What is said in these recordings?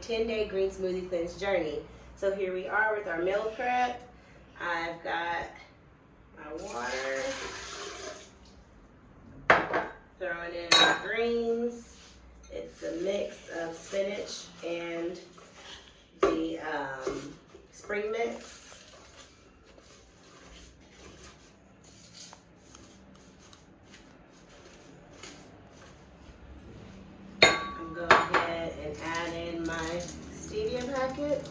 10-day green smoothie cleanse journey. So here we are with our meal prep. I've got my water, throwing in my greens. It's a mix of spinach and the spring mix. I'm going to go ahead and add in my stevia packets.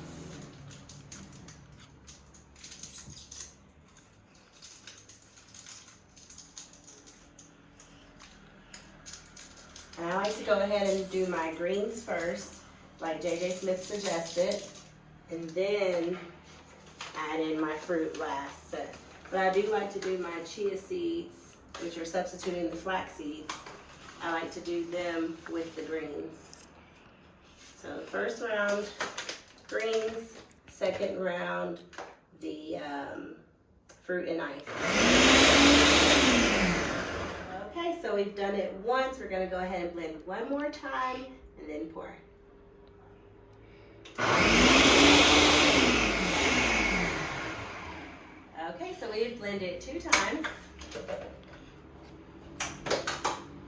And I like to go ahead and do my greens first, like JJ Smith suggested, and then add in my fruit last. But I do like to do my chia seeds, which are substituting the flax seeds. I like to do them with the greens. So first round, greens, second round, the fruit and ice. Okay, so we've done it once. We're gonna go ahead and blend one more time and then pour. Okay, so we've blended 2 times.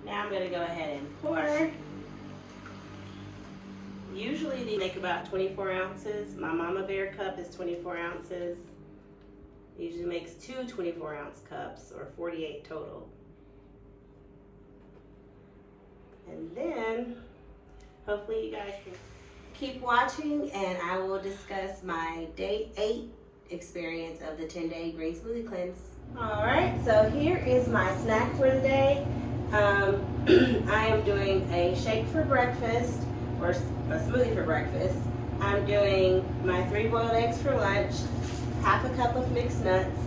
Now I'm gonna go ahead and pour. Usually they make about 24 ounces. My Mama Bear cup is 24 ounces. It usually makes 2 24-ounce cups, or 48 total. And then, hopefully you guys can keep watching and I will discuss my day 8 experience of the 10-day green smoothie cleanse. All right, so here is my snack for the day. I am doing a shake for breakfast, or a smoothie for breakfast. I'm doing my 3 boiled eggs for lunch, half a cup of mixed nuts.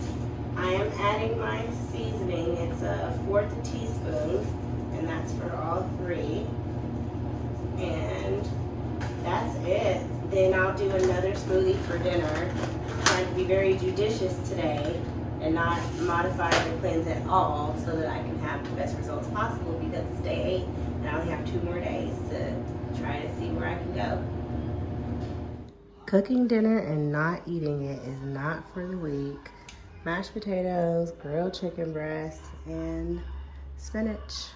I am adding my seasoning. It's a 1/4 teaspoon. And that's for all 3. And that's it. Then I'll do another smoothie for dinner. I'm trying to be very judicious today and not modify the cleanse at all so that I can have the best results possible, because it's day 8 and I only have 2 more days to try to see where I can go. Cooking dinner and not eating it is not for the weak. Mashed potatoes, grilled chicken breast, and spinach.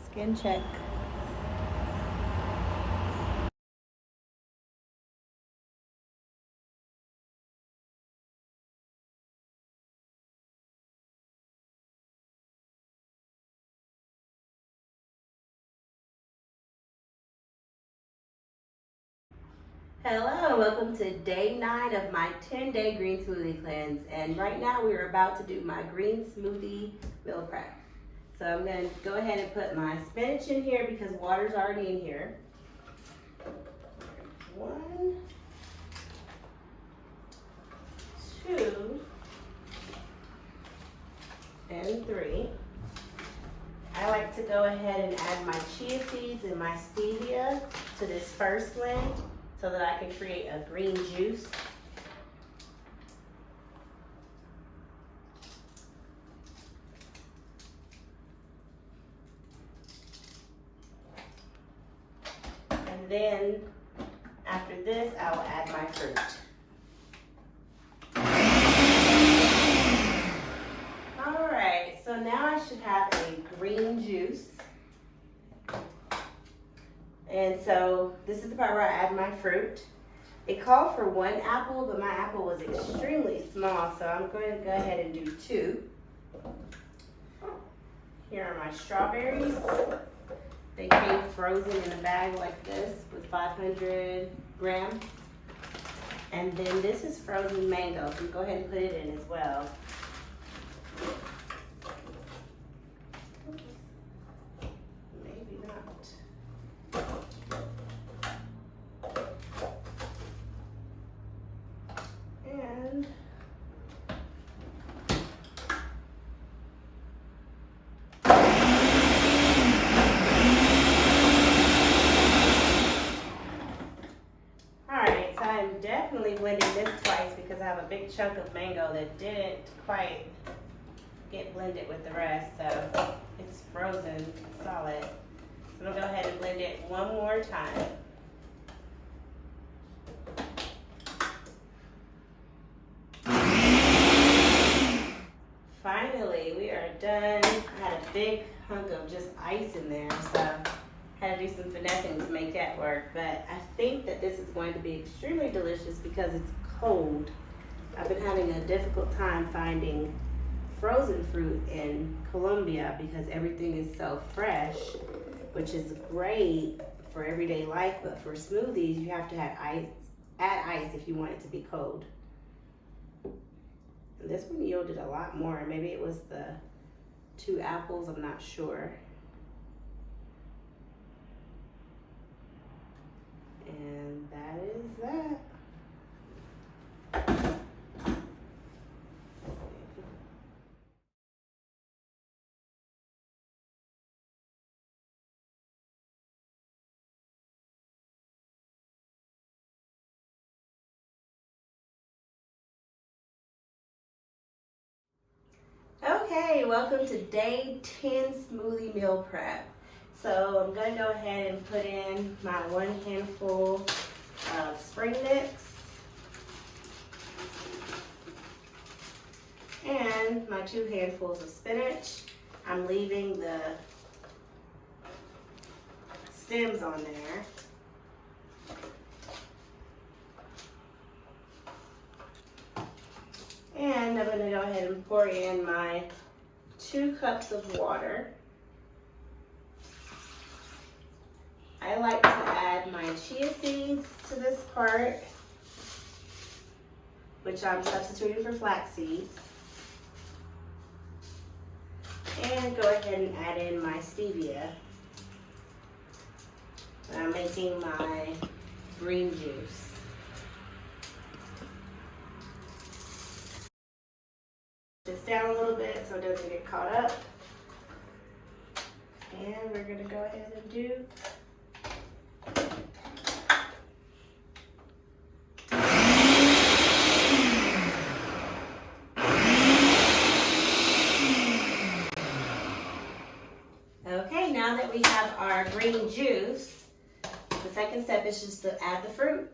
Skin check. Hello, welcome to day 9 of my 10-day green smoothie cleanse. And right now we're about to do my green smoothie meal prep. So I'm going to go ahead and put my spinach in here because water's already in here. 1, 2, and 3. I like to go ahead and add my chia seeds and my stevia to this first blend so that I can create a green juice. And then after this, I will add my fruit. All right, so now I should have a green juice. And so this is the part where I add my fruit. It called for 1 apple, but my apple was extremely small, so I'm going to go ahead and do 2. Here are my strawberries. They came frozen in a bag like this with 500 grams. And then this is frozen mango, so go ahead and put it in as well. Maybe not. And blending this twice because I have have a big chunk of mango that didn't quite get blended with the rest, so it's frozen solid. So I'm gonna go ahead and blend it one more time. Finally, we are done. I had a big hunk of just ice in there, so I had to do some finessing to make that work. But I think that this is going to be extremely delicious because it's cold. I've been having a difficult time finding frozen fruit in Colombia because everything is so fresh, which is great for everyday life, but for smoothies, you have to add ice if you want it to be cold. And this one yielded a lot more. Maybe it was the 2 apples, I'm not sure. And that is that. Okay, welcome to day 10 smoothie meal prep. So I'm gonna go ahead and put in my 1 handful of spring mix and my 2 handfuls of spinach. I'm leaving the stems on there. And I'm going to go ahead and pour in my 2 cups of water. I like to add my chia seeds to this part, which I'm substituting for flax seeds. And go ahead and add in my stevia. I'm making my green juice. This down a little bit so it doesn't get caught up. And we're going to go ahead and do okay, now that we have our green juice, the second step is just to add the fruit.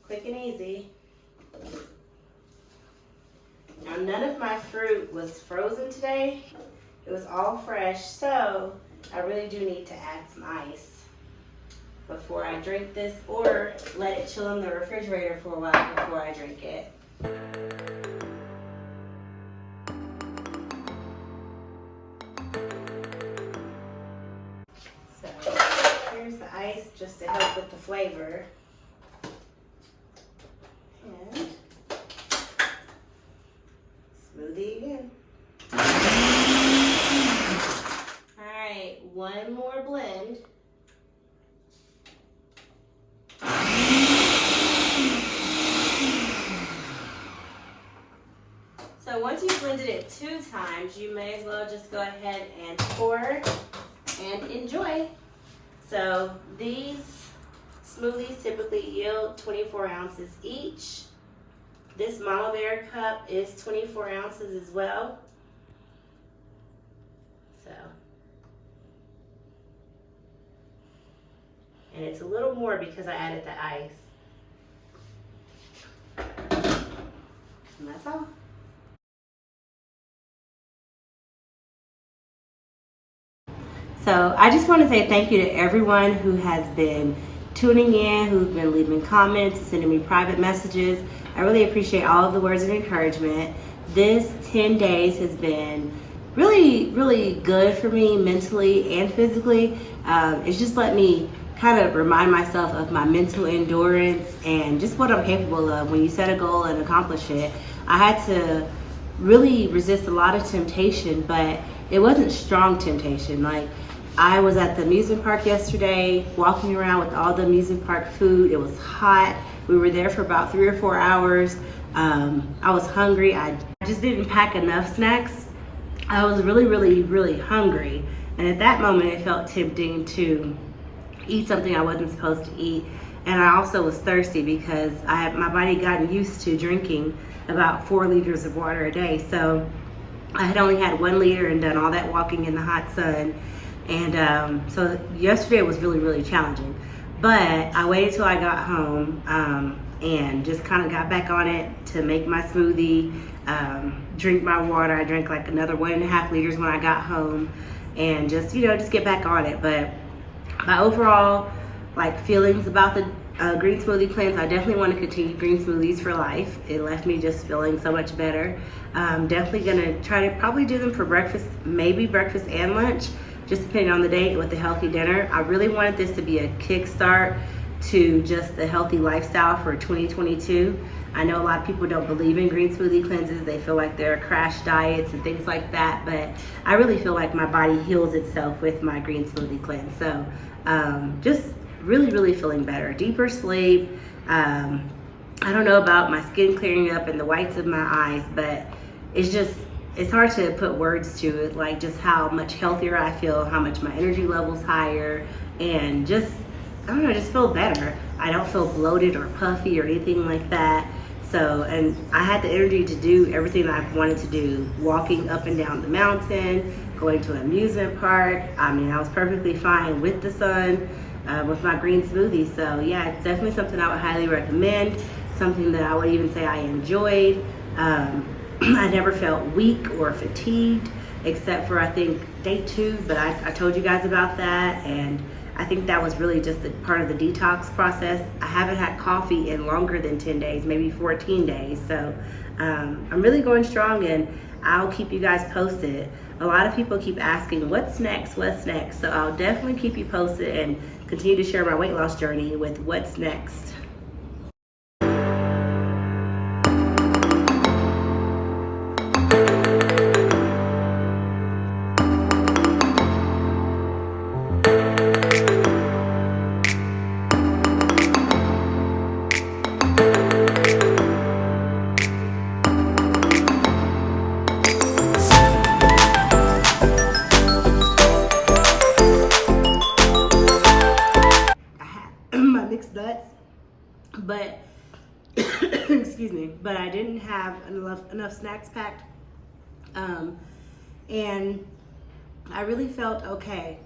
Quick and easy. Now, none of my fruit was frozen today. It was all fresh, so I really do need to add some ice before I drink this, or let it chill in the refrigerator for a while before I drink it. So here's the ice just to help with the flavor. And smoothie again. All right, one more blend. So once you've blended it 2 times, you may as well just go ahead and pour and enjoy. So these smoothies typically yield 24 ounces each. This Mama Bear cup is 24 ounces as well. So, and it's a little more because I added the ice. And that's all. So I just want to say thank you to everyone who has been tuning in, who's been leaving comments, sending me private messages. I really appreciate all of the words of encouragement. This 10 days has been really, really good for me mentally and physically. It's just let me kind of remind myself of my mental endurance and just what I'm capable of when you set a goal and accomplish it. I had to really resist a lot of temptation, but it wasn't strong temptation. Like, I was at the amusement park yesterday, walking around with all the amusement park food. It was hot. We were there for about 3 or 4 hours. I was hungry. I just didn't pack enough snacks. I was really, really, really hungry. And at that moment, it felt tempting to eat something I wasn't supposed to eat. And I also was thirsty because my body gotten used to drinking about 4 liters of water a day. So I had only had 1 liter and done all that walking in the hot sun. And so yesterday was really, really challenging. But I waited till I got home and just kind of got back on it to make my smoothie, drink my water. I drank like another 1.5 liters when I got home, and just get back on it. But my overall feelings about the green smoothie cleanse, I definitely want to continue green smoothies for life. It left me just feeling so much better. Definitely gonna try to probably do them for breakfast, maybe breakfast and lunch, just depending on the day, with a healthy dinner. I really wanted this to be a kickstart to just a healthy lifestyle for 2022. I know a lot of people don't believe in green smoothie cleanses. They feel like they're crash diets and things like that, but I really feel like my body heals itself with my green smoothie cleanse. So just really, really feeling better. Deeper sleep. I don't know about my skin clearing up and the whites of my eyes, but it's hard to put words to it, like just how much healthier I feel, how much my energy level's higher, and just, I don't know, just feel better. I don't feel bloated or puffy or anything like that. So, and I had the energy to do everything that I've wanted to do, walking up and down the mountain, going to an amusement park. I mean, I was perfectly fine with the sun, with my green smoothie. So yeah, it's definitely something I would highly recommend, something that I would even say I enjoyed. I never felt weak or fatigued, except for I think day 2, but I told you guys about that, and I think that was really just a part of the detox process. I haven't had coffee in longer than 10 days, maybe 14 days, so I'm really going strong, and I'll keep you guys posted. A lot of people keep asking, what's next, so I'll definitely keep you posted and continue to share my weight loss journey with what's next. Nuts, but excuse me, but I didn't have enough snacks packed, and I really felt okay.